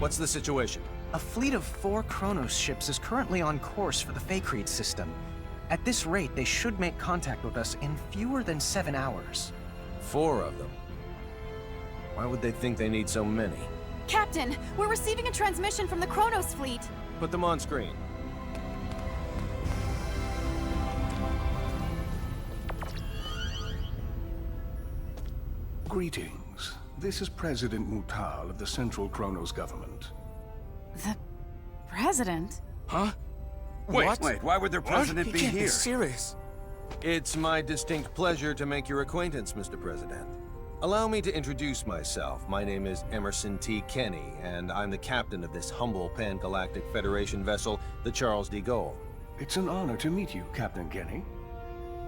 What's the situation? A fleet of 4 Kronos ships is currently on course for the Faithlessness system. At this rate, they should make contact with us in fewer than 7 hours. 4 of them? Why would they think they need so many? Captain, we're receiving a transmission from the Kronos fleet. Put them on screen. Greetings. This is President Mutal of the Central Kronos government. The president? Huh? Wait, why would their president He be can't here? Be serious. It's my distinct pleasure to make your acquaintance, Mr. President. Allow me to introduce myself. My name is Emerson T. Kenny, and I'm the captain of this humble Pan-Galactic Federation vessel, the Charles de Gaulle. It's an honor to meet you, Captain Kenny.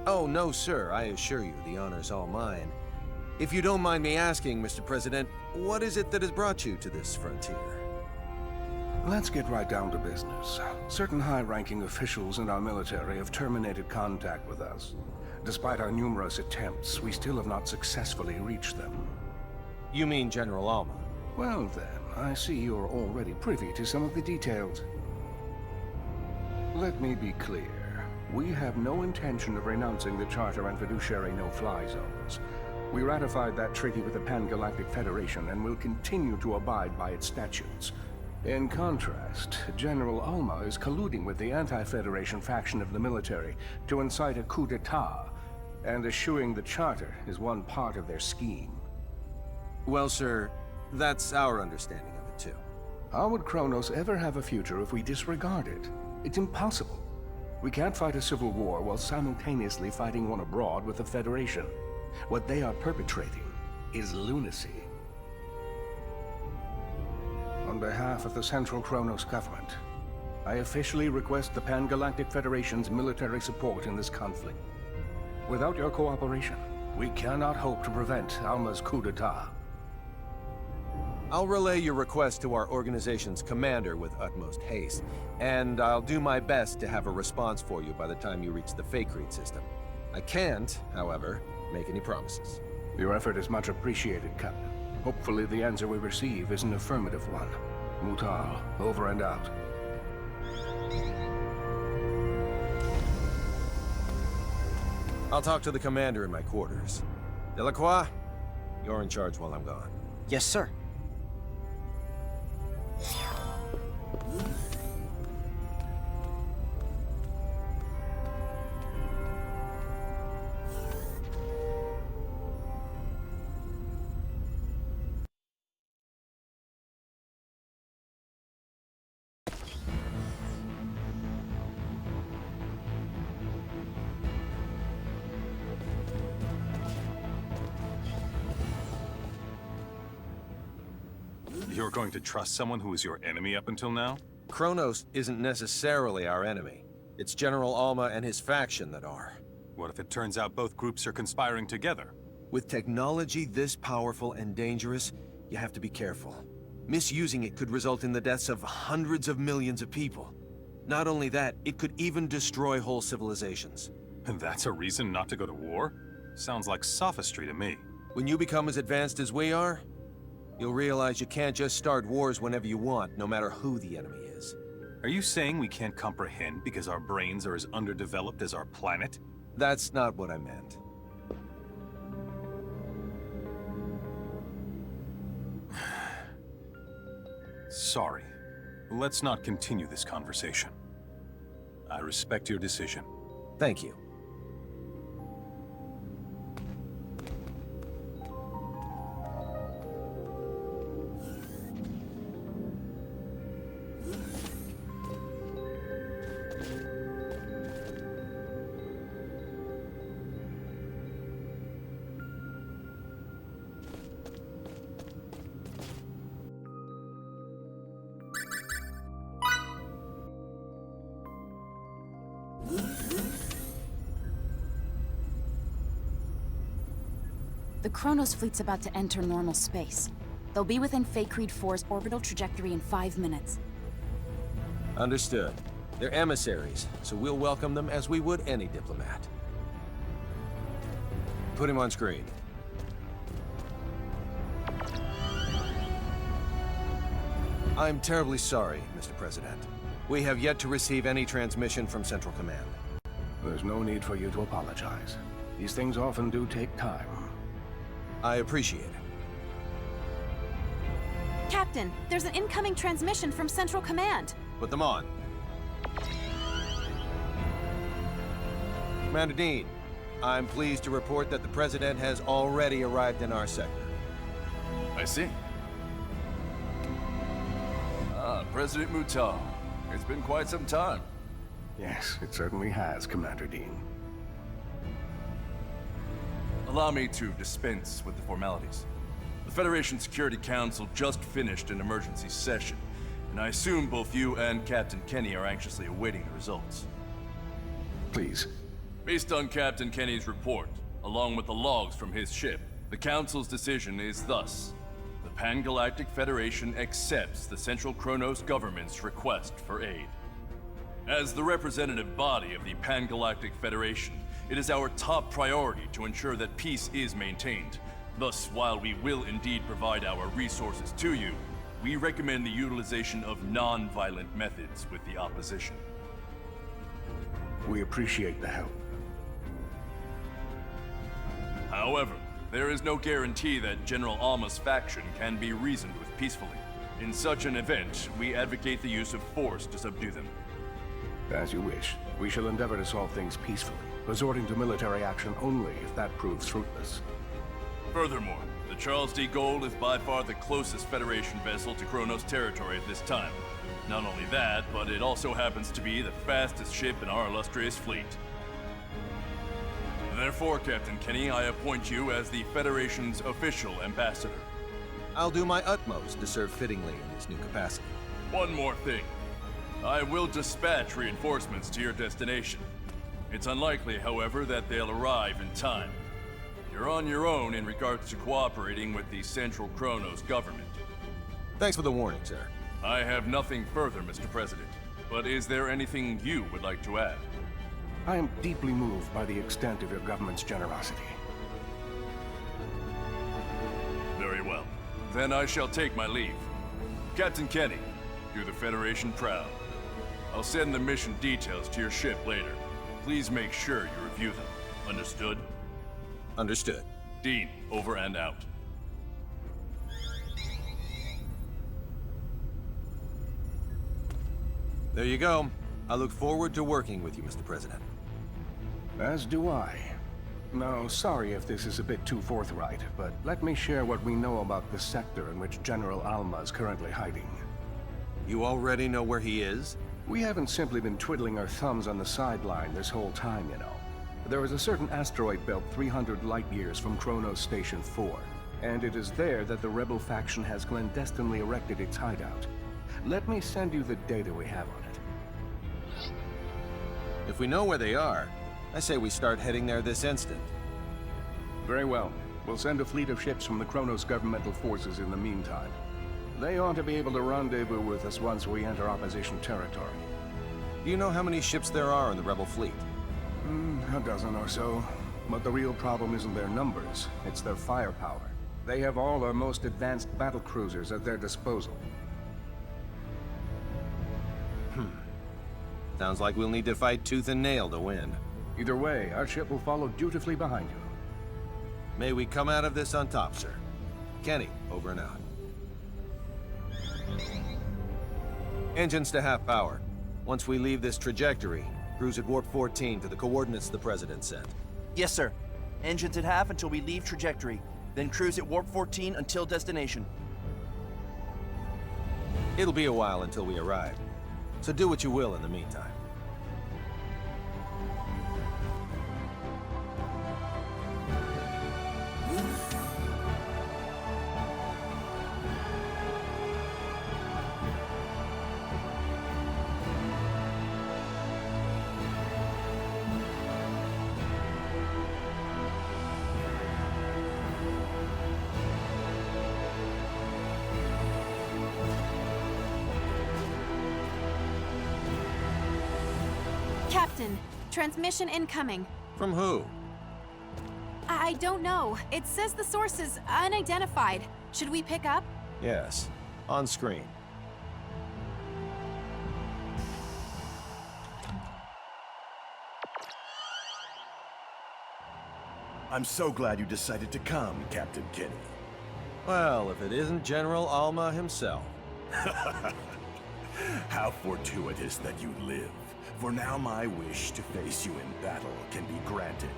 Oh, no, sir. I assure you, the honor's all mine. If you don't mind me asking, Mr. President, what is it that has brought you to this frontier? Let's get right down to business. Certain high-ranking officials in our military have terminated contact with us. Despite our numerous attempts, we still have not successfully reached them. You mean General Alma? Well then, I see you're already privy to some of the details. Let me be clear. We have no intention of renouncing the Charter and fiduciary no-fly zones. We ratified that treaty with the Pan-Galactic Federation and will continue to abide by its statutes. In contrast, General Alma is colluding with the anti-Federation faction of the military to incite a coup d'etat, and eschewing the Charter is one part of their scheme. Well, sir, that's our understanding of it, too. How would Kronos ever have a future if we disregard it? It's impossible. We can't fight a civil war while simultaneously fighting one abroad with the Federation. What they are perpetrating is lunacy. On behalf of the Central Kronos government, I officially request the Pan-Galactic Federation's military support in this conflict. Without your cooperation, we cannot hope to prevent Alma's coup d'etat. I'll relay your request to our organization's commander with utmost haste, and I'll do my best to have a response for you by the time you reach the Faithlessness system. I can't, however, make any promises. Your effort is much appreciated, Captain. Hopefully the answer we receive is an affirmative one. Mutal, over and out. I'll talk to the commander in my quarters. Delacroix, you're in charge while I'm gone. Yes, sir. You're going to trust someone who was your enemy up until now? Kronos isn't necessarily our enemy. It's General Alma and his faction that are. What if it turns out both groups are conspiring together? With technology this powerful and dangerous, you have to be careful. Misusing it could result in the deaths of hundreds of millions of people. Not only that, it could even destroy whole civilizations. And that's a reason not to go to war? Sounds like sophistry to me. When you become as advanced as we are, you'll realize you can't just start wars whenever you want, no matter who the enemy is. Are you saying we can't comprehend because our brains are as underdeveloped as our planet? That's not what I meant. Sorry. Let's not continue this conversation. I respect your decision. Thank you. The Kronos fleet's about to enter normal space. They'll be within Faycreed 4's orbital trajectory in 5 minutes. Understood. They're emissaries, so we'll welcome them as we would any diplomat. Put him on screen. I'm terribly sorry, Mr. President. We have yet to receive any transmission from Central Command. There's no need for you to apologize. These things often do take time. I appreciate it. Captain, there's an incoming transmission from Central Command. Put them on. Commander Dean, I'm pleased to report that the President has already arrived in our sector. I see. President Mutah. It's been quite some time. Yes, it certainly has, Commander Dean. Allow me to dispense with the formalities. The Federation Security Council just finished an emergency session, and I assume both you and Captain Kenny are anxiously awaiting the results. Please. Based on Captain Kenny's report, along with the logs from his ship, the Council's decision is thus. The Pan-Galactic Federation accepts the Central Kronos government's request for aid. As the representative body of the Pan-Galactic Federation, it is our top priority to ensure that peace is maintained. Thus, while we will indeed provide our resources to you, we recommend the utilization of non-violent methods with the opposition. We appreciate the help. However, there is no guarantee that General Alma's faction can be reasoned with peacefully. In such an event, we advocate the use of force to subdue them. As you wish. We shall endeavor to solve things peacefully, resorting to military action only if that proves fruitless. Furthermore, the Charles D. Gold is by far the closest Federation vessel to Kronos territory at this time. Not only that, but it also happens to be the fastest ship in our illustrious fleet. Therefore, Captain Kenny, I appoint you as the Federation's official ambassador. I'll do my utmost to serve fittingly in this new capacity. One more thing. I will dispatch reinforcements to your destination. It's unlikely, however, that they'll arrive in time. You're on your own in regards to cooperating with the Central Kronos government. Thanks for the warning, sir. I have nothing further, Mr. President. But is there anything you would like to add? I am deeply moved by the extent of your government's generosity. Very well. Then I shall take my leave. Captain Kenny, do the Federation proud. I'll send the mission details to your ship later. Please make sure you review them. Understood? Understood. Dean, over and out. There you go. I look forward to working with you, Mr. President. As do I. Now, sorry if this is a bit too forthright, but let me share what we know about the sector in which General Alma is currently hiding. You already know where he is? We haven't simply been twiddling our thumbs on the sideline this whole time, you know. There is a certain asteroid belt 300 light-years from Kronos Station 4, and it is there that the rebel faction has clandestinely erected its hideout. Let me send you the data we have on it. If we know where they are, I say we start heading there this instant. Very well. We'll send a fleet of ships from the Kronos governmental forces in the meantime. They ought to be able to rendezvous with us once we enter opposition territory. Do you know how many ships there are in the rebel fleet? A dozen or so. But the real problem isn't their numbers, it's their firepower. They have all our most advanced battle cruisers at their disposal. Sounds like we'll need to fight tooth and nail to win. Either way, our ship will follow dutifully behind you. May we come out of this on top, sir. Kenny, over and out. Engines to half power. Once we leave this trajectory, cruise at warp 14 to the coordinates the President sent. Yes, sir. Engines at half until we leave trajectory. Then cruise at warp 14 until destination. It'll be a while until we arrive, so do what you will in the meantime. Captain, transmission incoming. From who? I don't know. It says the source is unidentified. Should we pick up? Yes, on screen. I'm so glad you decided to come, Captain Kenny. Well, if it isn't General Alma himself. How fortuitous that you live. For now my wish to face you in battle can be granted.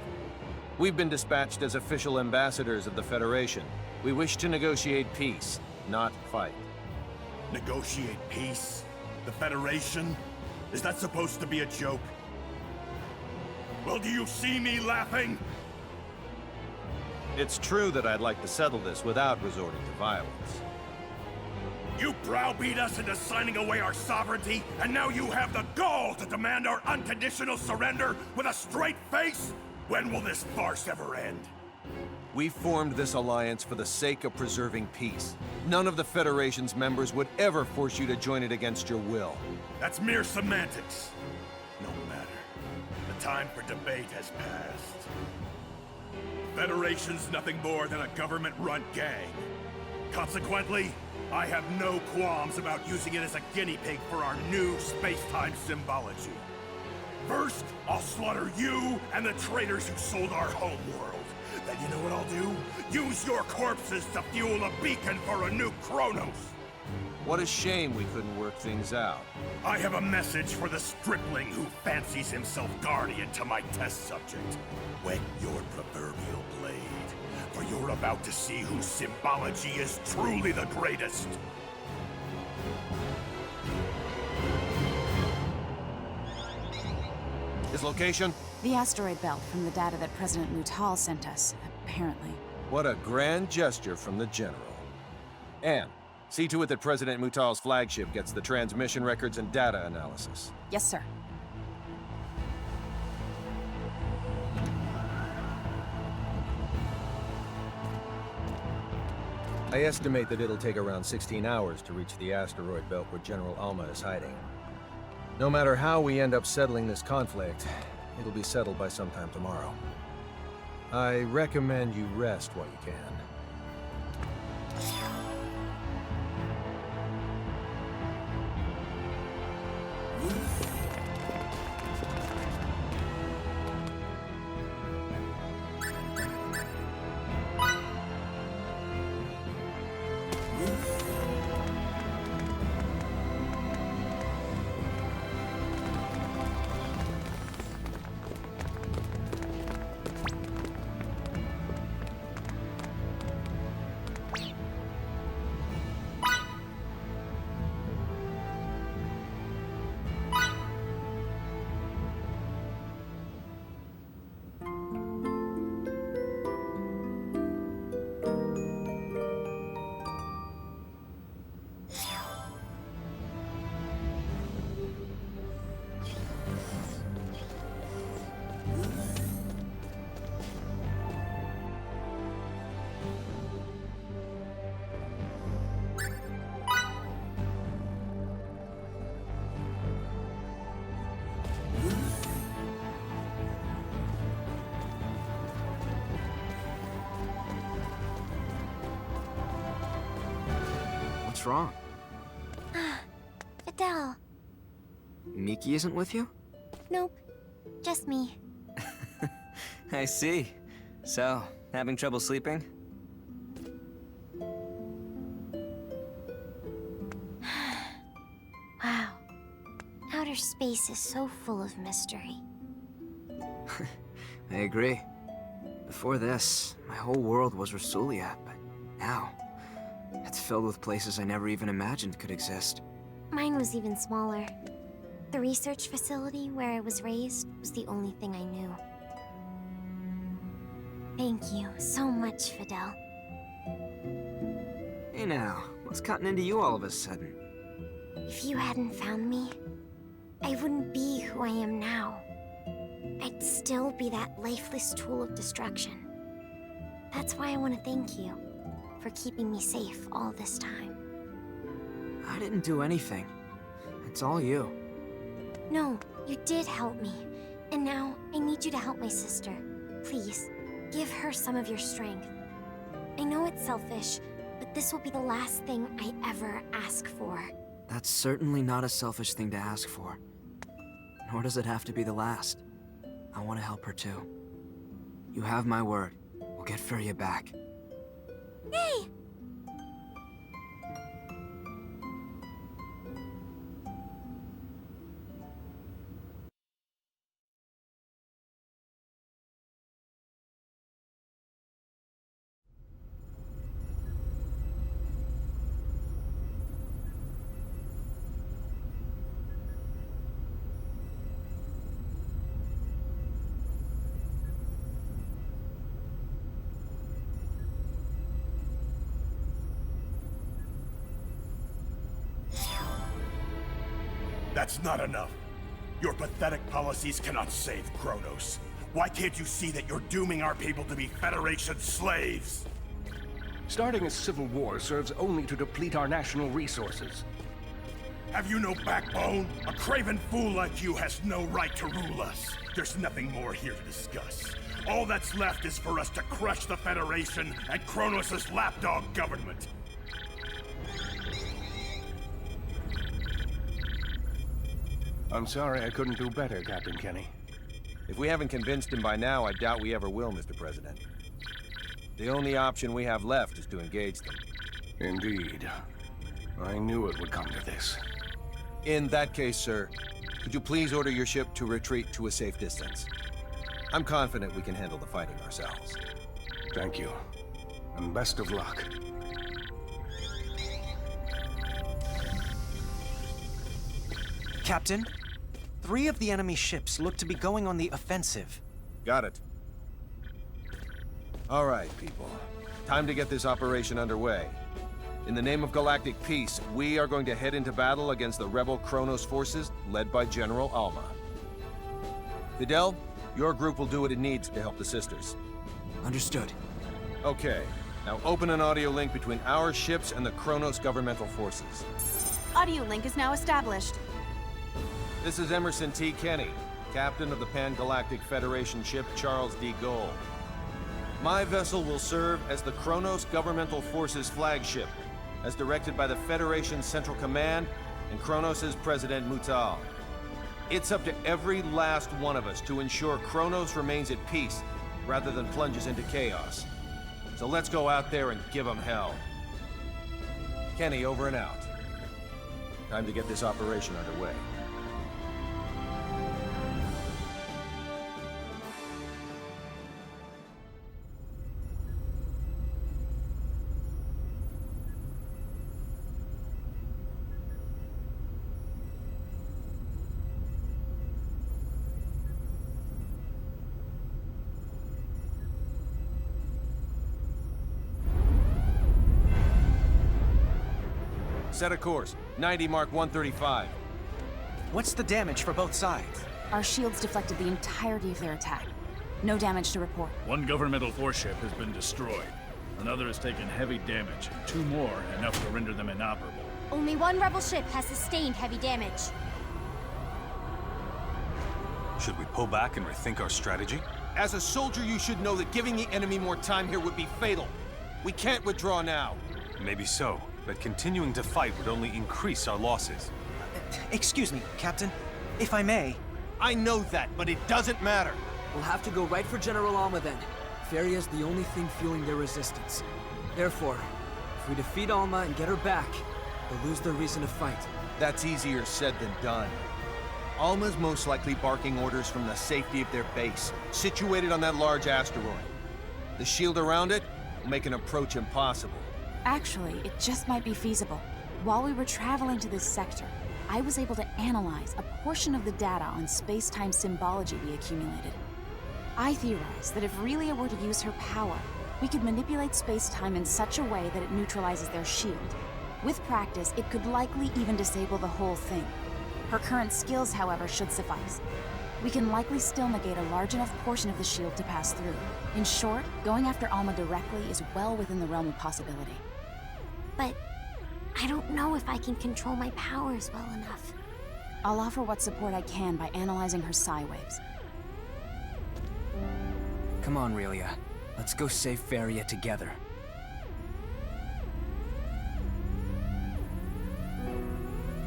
We've been dispatched as official ambassadors of the Federation. We wish to negotiate peace, not fight. Negotiate peace? The Federation? Is that supposed to be a joke? Well, do you see me laughing? It's true that I'd like to settle this without resorting to violence. You browbeat us into signing away our sovereignty, and now you have the gall to demand our unconditional surrender with a straight face? When will this farce ever end? We formed this alliance for the sake of preserving peace. None of the Federation's members would ever force you to join it against your will. That's mere semantics. No matter. The time for debate has passed. Federation's nothing more than a government-run gang. Consequently, I have no qualms about using it as a guinea pig for our new space-time symbology. First, I'll slaughter you and the traitors who sold our homeworld. Then you know what I'll do? Use your corpses to fuel a beacon for a new Kronos! What a shame we couldn't work things out. I have a message for the stripling who fancies himself guardian to my test subject. Whet your proverbial blade, for you're about to see whose symbology is truly the greatest. His location? The asteroid belt from the data that President Mutal sent us, apparently. What a grand gesture from the General. And see to it that President Mutal's flagship gets the transmission records and data analysis. Yes, sir. I estimate that it'll take around 16 hours to reach the asteroid belt where General Alma is hiding. No matter how we end up settling this conflict, it'll be settled by sometime tomorrow. I recommend you rest while you can. What's wrong? Fidel. Miki isn't with you? Nope. Just me. I see. So, having trouble sleeping? Wow. Outer space is so full of mystery. I agree. Before this, my whole world was Rasulia, but now, it's filled with places I never even imagined could exist. Mine was even smaller. The research facility where I was raised was the only thing I knew. Thank you so much, Fidel. Hey now, what's cutting into you all of a sudden? If you hadn't found me, I wouldn't be who I am now. I'd still be that lifeless tool of destruction. That's why I want to thank you for keeping me safe all this time. I didn't do anything. It's all you. No, you did help me. And now, I need you to help my sister. Please, give her some of your strength. I know it's selfish, but this will be the last thing I ever ask for. That's certainly not a selfish thing to ask for. Nor does it have to be the last. I want to help her too. You have my word. get Feria back. Hey! That's not enough. Your pathetic policies cannot save Kronos. Why can't you see that you're dooming our people to be Federation slaves? Starting a civil war serves only to deplete our national resources. Have you no backbone? A craven fool like you has no right to rule us. There's nothing more here to discuss. All that's left is for us to crush the Federation and Kronos' lapdog government. I'm sorry I couldn't do better, Captain Kenny. If we haven't convinced him by now, I doubt we ever will, Mr. President. The only option we have left is to engage them. Indeed. I knew it would come to this. In that case, sir, could you please order your ship to retreat to a safe distance? I'm confident we can handle the fighting ourselves. Thank you. And best of luck. Captain, 3 of the enemy ships look to be going on the offensive. Got it. All right, people. Time to get this operation underway. In the name of galactic peace, we are going to head into battle against the rebel Kronos forces led by General Alma. Fidel, your group will do what it needs to help the sisters. Understood. Okay. Now open an audio link between our ships and the Kronos governmental forces. Audio link is now established. This is Emerson T. Kenny, captain of the Pan-Galactic Federation ship Charles D. Gold. My vessel will serve as the Kronos Governmental Forces flagship, as directed by the Federation's Central Command and Kronos' President Mutal. It's up to every last one of us to ensure Kronos remains at peace, rather than plunges into chaos. So let's go out there and give them hell. Kenny, over and out. Time to get this operation underway. Set a course. 90 Mark 135. What's the damage for both sides? Our shields deflected the entirety of their attack. No damage to report. One governmental force ship has been destroyed. Another has taken heavy damage, and 2 more enough to render them inoperable. Only 1 rebel ship has sustained heavy damage. Should we pull back and rethink our strategy? As a soldier, you should know that giving the enemy more time here would be fatal. We can't withdraw now. Maybe so, but continuing to fight would only increase our losses. Excuse me, Captain. If I may. I know that, but it doesn't matter. We'll have to go right for General Alma then. Feria's the only thing fueling their resistance. Therefore, if we defeat Alma and get her back, they'll lose their reason to fight. That's easier said than done. Alma's most likely barking orders from the safety of their base, situated on that large asteroid. The shield around it will make an approach impossible. Actually, it just might be feasible. While we were traveling to this sector, I was able to analyze a portion of the data on space-time symbology we accumulated. I theorized that if Relia were to use her power, we could manipulate space-time in such a way that it neutralizes their shield. With practice, it could likely even disable the whole thing. Her current skills, however, should suffice. We can likely still negate a large enough portion of the shield to pass through. In short, going after Alma directly is well within the realm of possibility. But I don't know if I can control my powers well enough. I'll offer what support I can by analyzing her psi waves. Come on, Relia. Let's go save Feria together.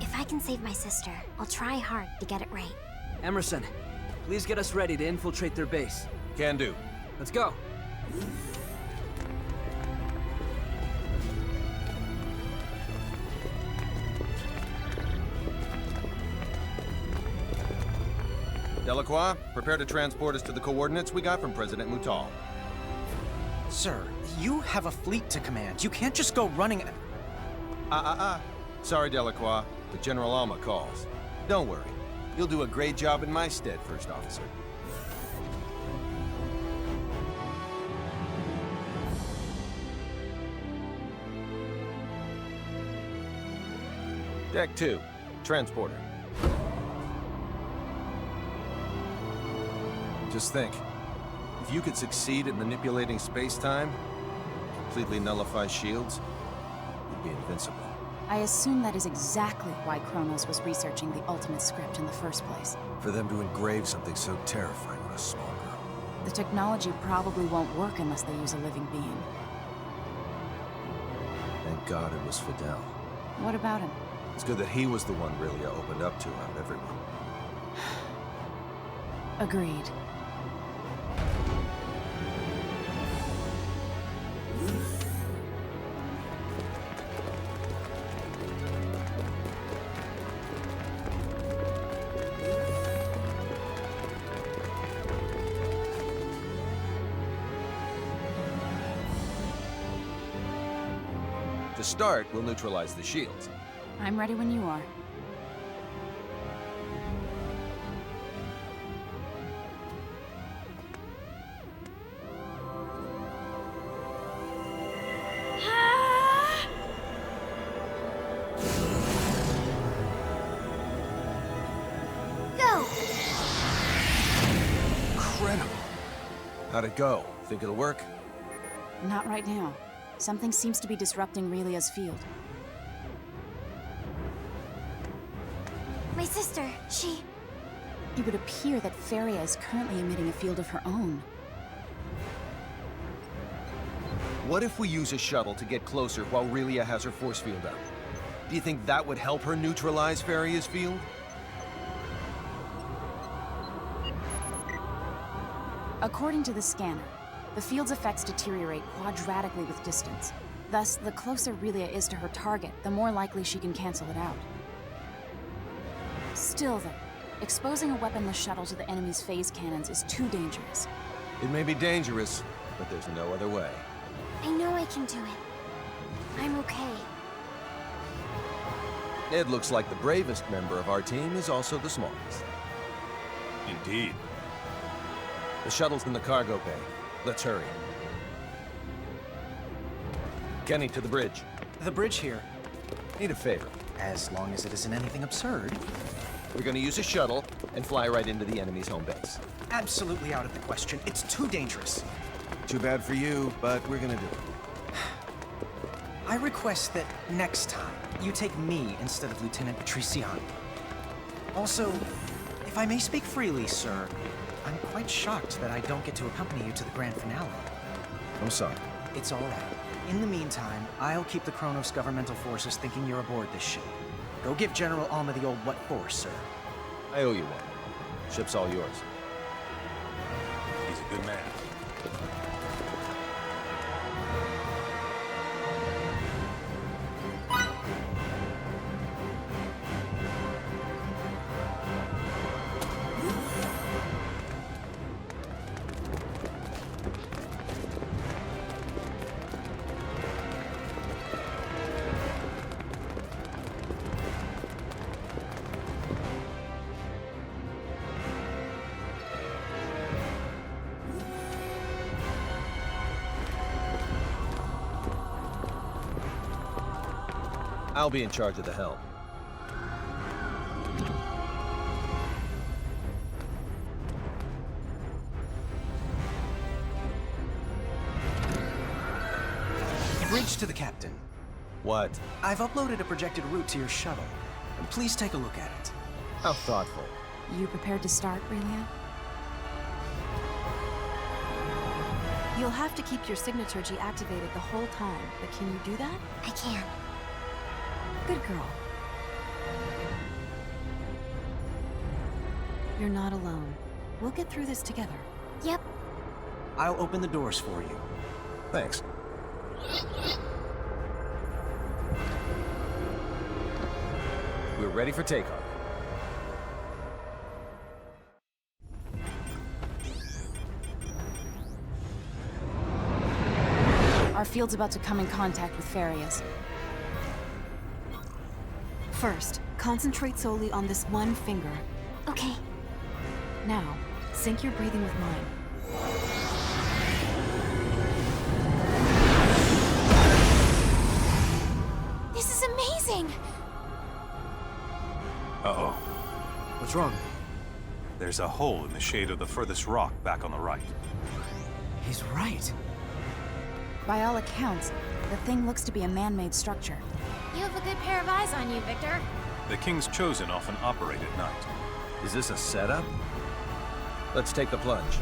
If I can save my sister, I'll try hard to get it right. Emerson, please get us ready to infiltrate their base. Can do. Let's go. Delacroix, prepare to transport us to the coordinates we got from President Mutal. Sir, you have a fleet to command. You can't just go running... Sorry, Delacroix, but General Alma calls. Don't worry. You'll do a great job in my stead, First Officer. Deck 2, transporter. Just think, if you could succeed at manipulating space-time, completely nullify shields, you'd be invincible. I assume that is exactly why Kronos was researching the ultimate script in the first place. For them to engrave something so terrifying on a small girl. The technology probably won't work unless they use a living being. Thank God it was Fidel. What about him? It's good that he was the one Relia opened up to out of everyone. Agreed. To start, we'll neutralize the shields. I'm ready when you are. Go! Incredible! How'd it go? Think it'll work? Not right now. Something seems to be disrupting Relia's field. My sister, she... It would appear that Feria is currently emitting a field of her own. What if we use a shuttle to get closer while Relia has her force field up? Do you think that would help her neutralize Feria's field? According to the scanner, the field's effects deteriorate quadratically with distance. Thus, the closer Relia is to her target, the more likely she can cancel it out. Still, though, exposing a weaponless shuttle to the enemy's phase cannons is too dangerous. It may be dangerous, but there's no other way. I know I can do it. I'm okay. It looks like the bravest member of our team is also the smallest. Indeed. The shuttle's in the cargo bay. Let's hurry. Kenny, to the bridge. The bridge here. Need a favor. As long as it isn't anything absurd. We're gonna use a shuttle and fly right into the enemy's home base. Absolutely out of the question. It's too dangerous. Too bad for you, but we're gonna do it. I request that next time, you take me instead of Lieutenant Patriciani. Also, if I may speak freely, sir, I'm quite shocked that I don't get to accompany you to the grand finale. I'm sorry. It's all right. In the meantime, I'll keep the Kronos governmental forces thinking you're aboard this ship. Go give General Alma the old what for, sir. I owe you one. Ship's all yours. He's a good man. I'll be in charge of the helm. Bridge to the captain. What? I've uploaded a projected route to your shuttle. Please take a look at it. How thoughtful. You prepared to start, Relia? You'll have to keep your signature G activated the whole time, but can you do that? I can. Good girl. You're not alone. We'll get through this together. Yep. I'll open the doors for you. Thanks. We're ready for takeoff. field's about to come in contact with Feria's. First, concentrate solely on this one finger. Okay. Now, sync your breathing with mine. This is amazing! Uh-oh. What's wrong? There's a hole in the shade of the furthest rock back on the right. He's right. By all accounts, the thing looks to be a man-made structure. You have a good pair of eyes on you, Victor. The King's Chosen often operate at night. Is this a setup? Let's take the plunge.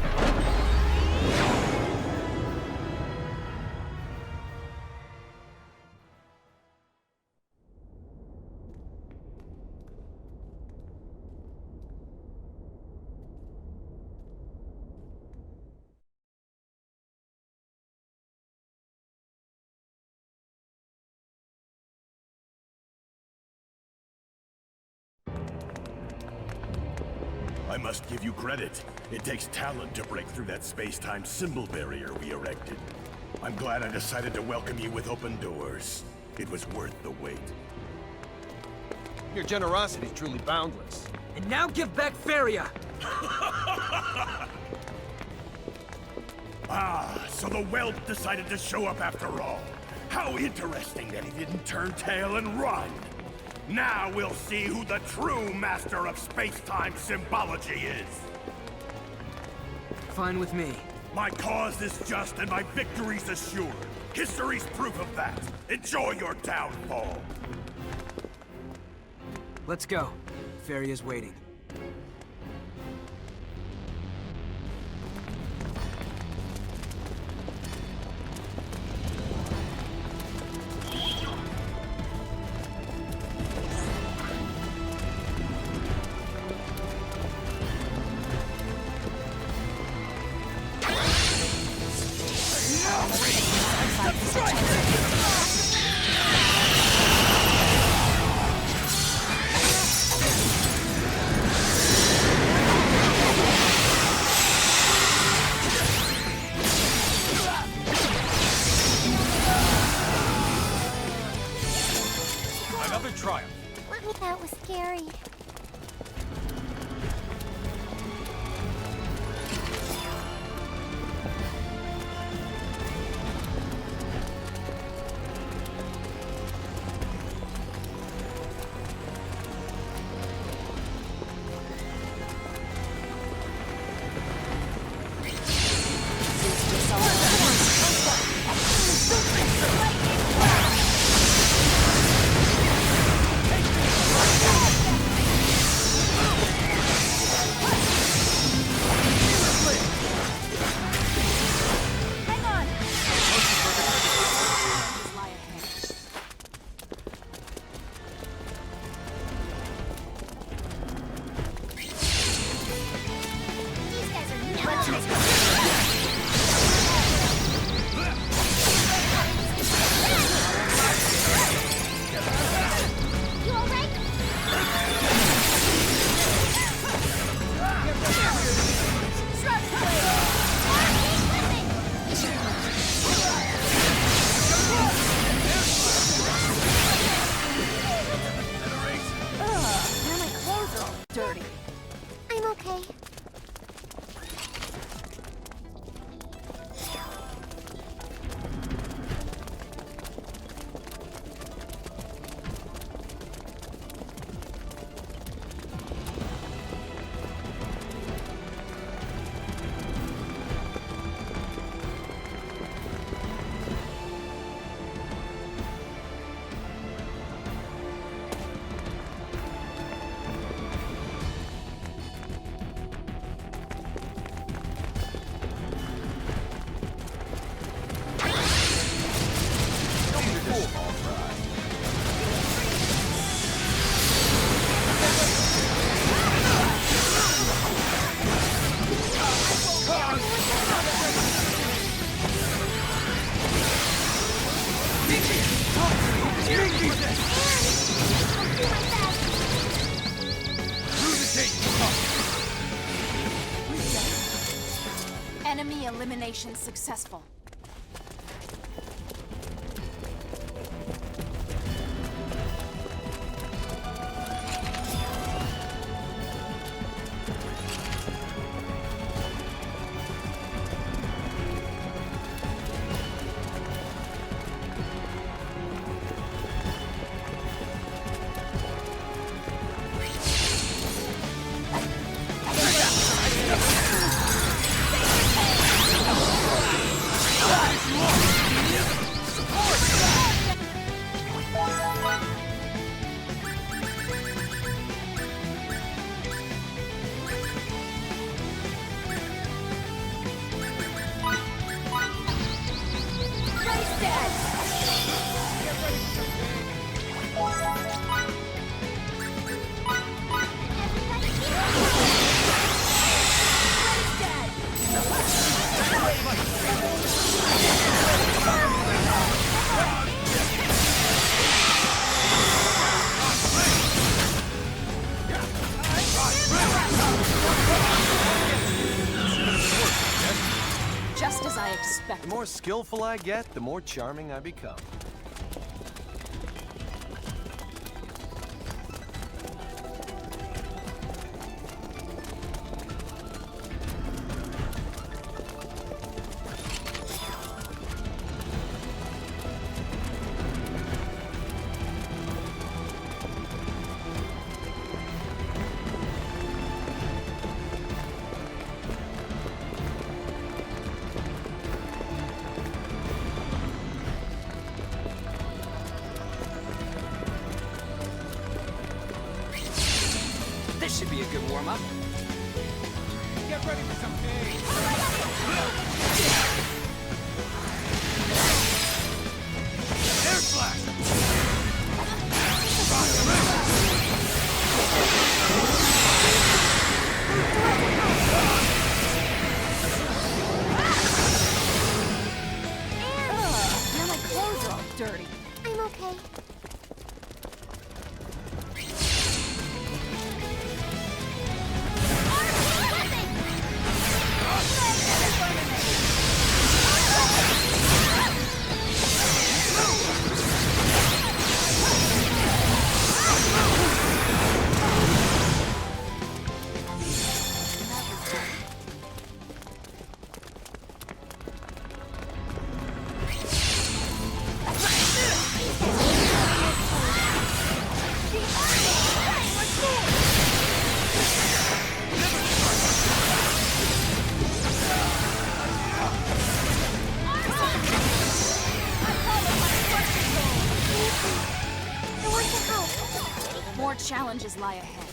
I must give you credit. It takes talent to break through that space-time symbol barrier we erected. I'm glad I decided to welcome you with open doors. It was worth the wait. Your generosity is truly boundless. And now give back Feria! Ah, so the whelp decided to show up after all. How interesting that he didn't turn tail and run. Now we'll see who the true master of space-time symbology is. Fine with me. My cause is just and my victory's assured. History's proof of that. Enjoy your downfall. Let's go. Feria's waiting. Another triumph. That was scary. I'm okay. Enemy elimination successful. expected. The more skillful I get, the more charming I become. This should be a good warm-up. Get ready for some pain. Air slash! Now my clothes are all dirty. I'm okay. I want to help. More challenges lie ahead.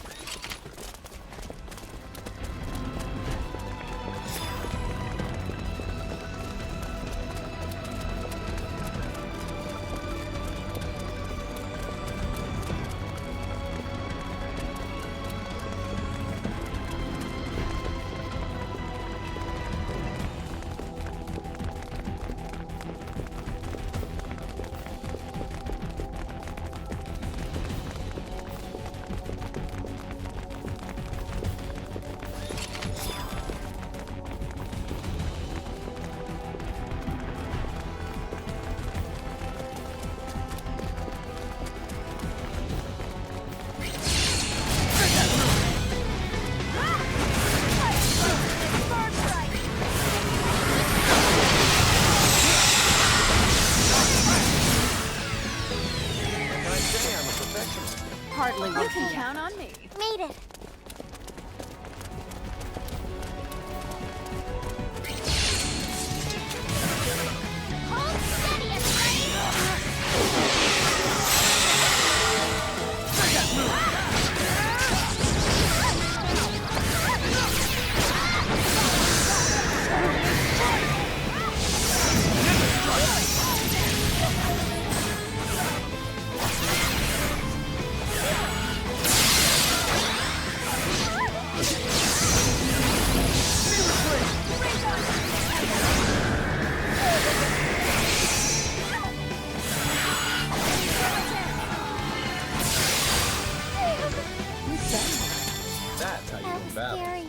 Hardly You can count on me. Made it. Hold steady, That's how you That win was battle. scary.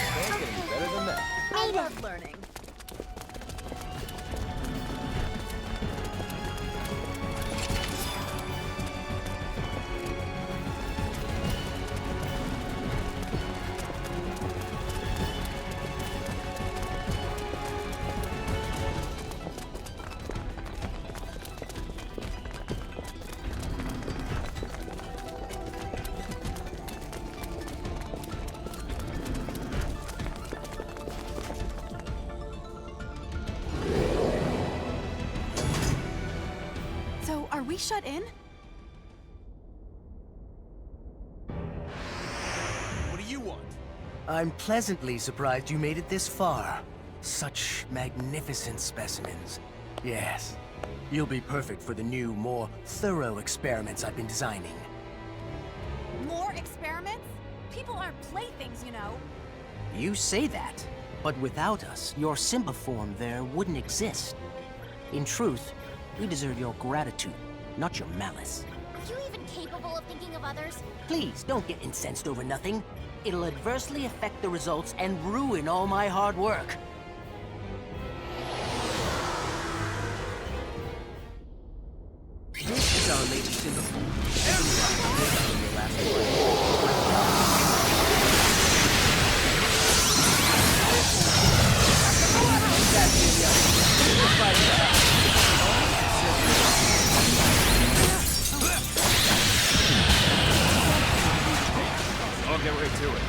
Can't get any better than that. I love learning. we shut in? What do you want? I'm pleasantly surprised you made it this far. Such magnificent specimens. Yes. You'll be perfect for the new, more thorough experiments I've been designing. More experiments? People aren't playthings, you know. You say that, but without us, your Simba form there wouldn't exist. In truth, we deserve your gratitude, not your malice. Are you even capable of thinking of others? Please, don't get incensed over nothing. It'll adversely affect the results and ruin all my hard work. This is our latest Simba form. Your last I'll get right to it.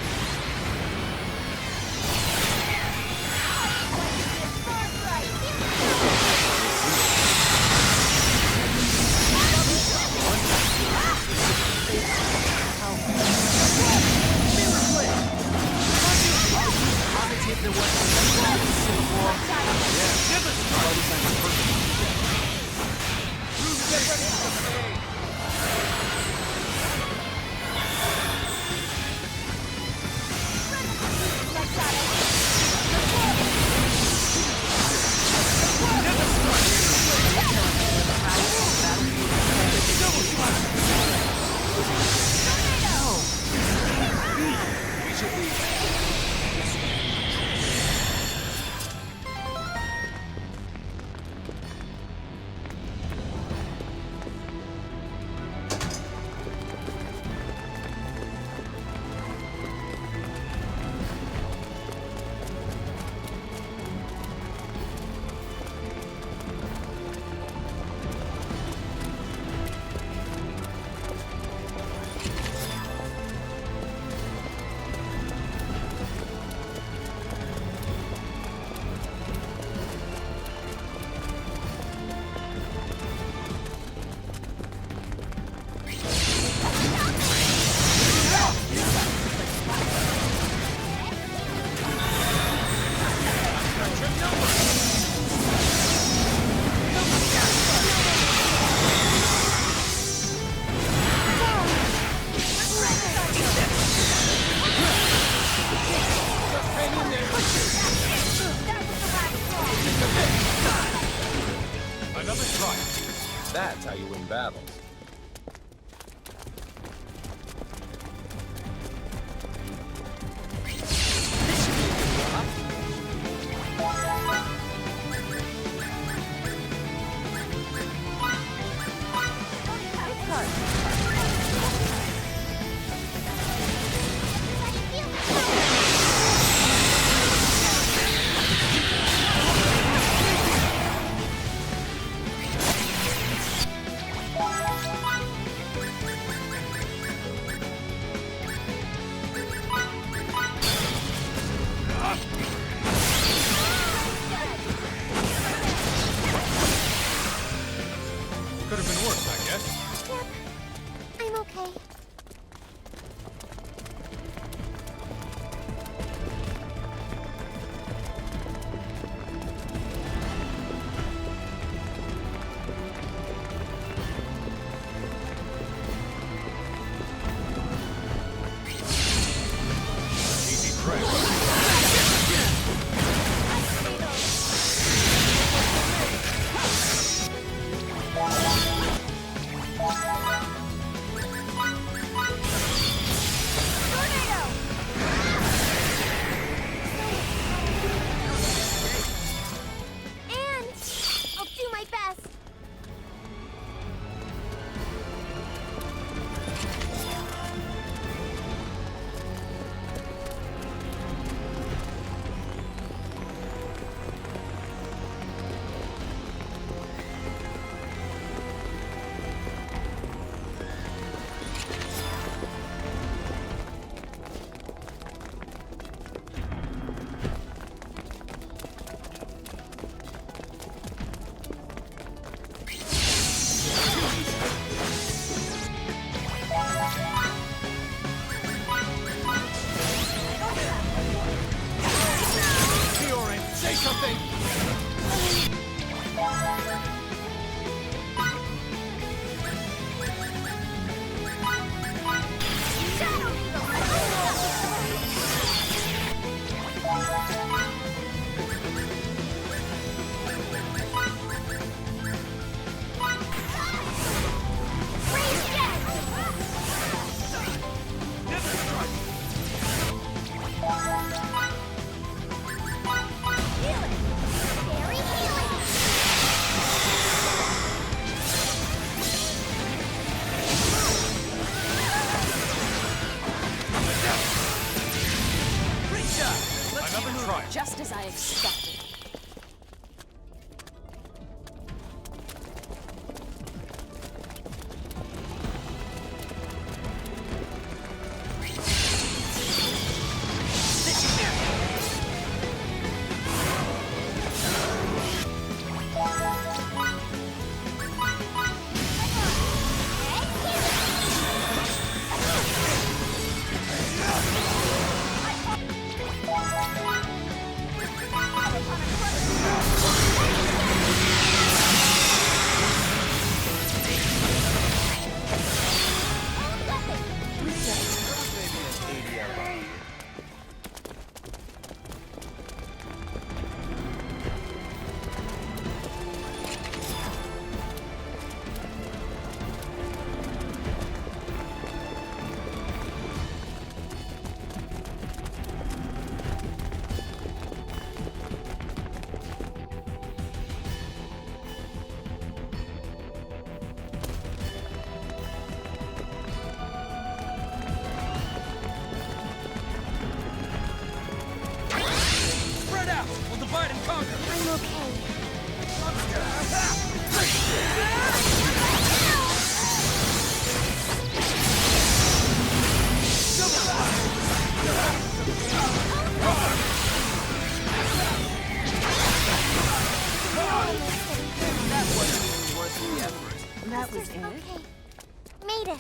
That's how you win battles. Could have been worse, I guess. Yep. I'm okay. Easy press. something! Just as I expected. That was it? Okay. Made it.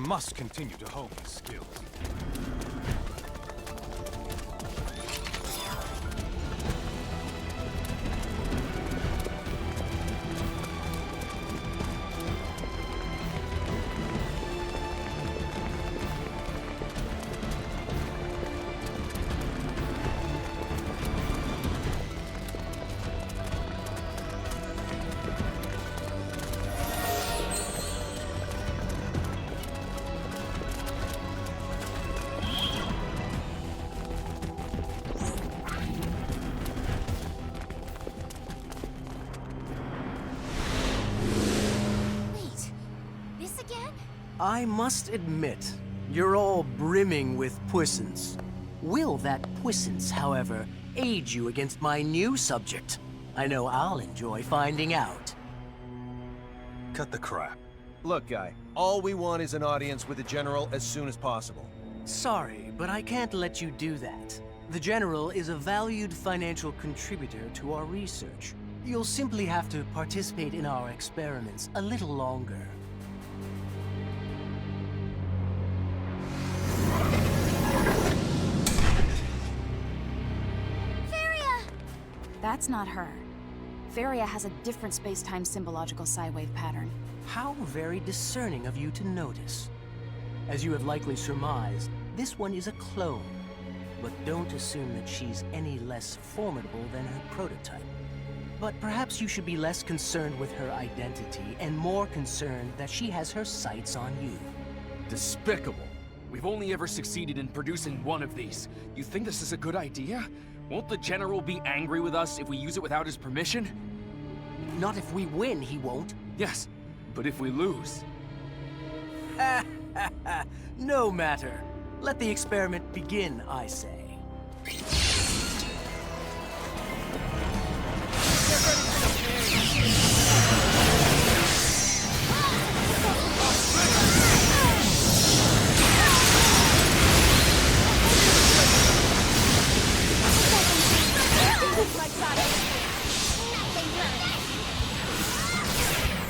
Must continue to hone his skills. I must admit, you're all brimming with puissance. Will that puissance, however, aid you against my new subject? I know I'll enjoy finding out. Cut the crap. Look, guy, all we want is an audience with the General as soon as possible. Sorry, but I can't let you do that. The General is a valued financial contributor to our research. You'll simply have to participate in our experiments a little longer. That's not her. Feria has a different space-time symbological psi-wave pattern. How very discerning of you to notice. As you have likely surmised, this one is a clone. But don't assume that she's any less formidable than her prototype. But perhaps you should be less concerned with her identity and more concerned that she has her sights on you. Despicable. We've only ever succeeded in producing one of these. You think this is a good idea? Won't the General be angry with us if we use it without his permission? Not if we win, he won't. Yes, but if we lose... No matter. Let the experiment begin, I say.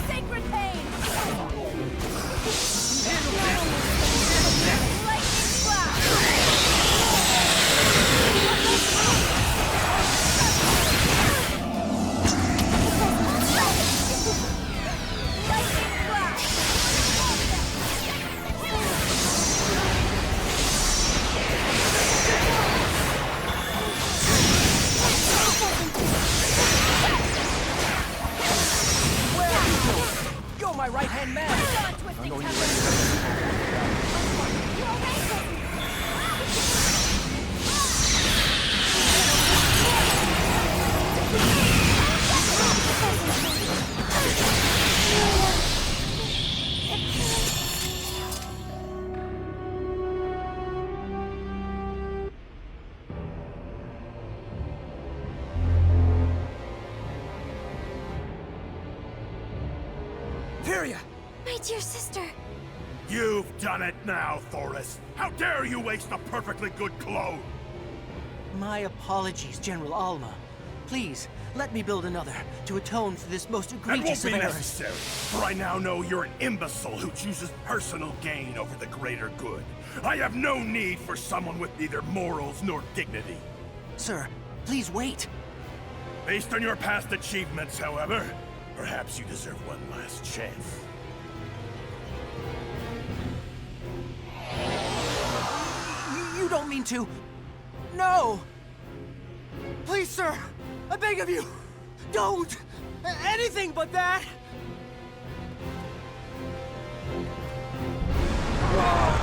Sacred pain! You're my right-hand man! I know you're Feria! My dear sister. You've done it now, Thoris. How dare you waste a perfectly good clone? My apologies, General Alma. Please, let me build another to atone for this most That egregious won't of be errors. necessary, for I now know you're an imbecile who chooses personal gain over the greater good. I have no need for someone with neither morals nor dignity. Sir, please wait. Based on your past achievements, however, perhaps you deserve one last chance. You don't mean to... No! Please, sir! I beg of you! Don't! Anything but that! Whoa!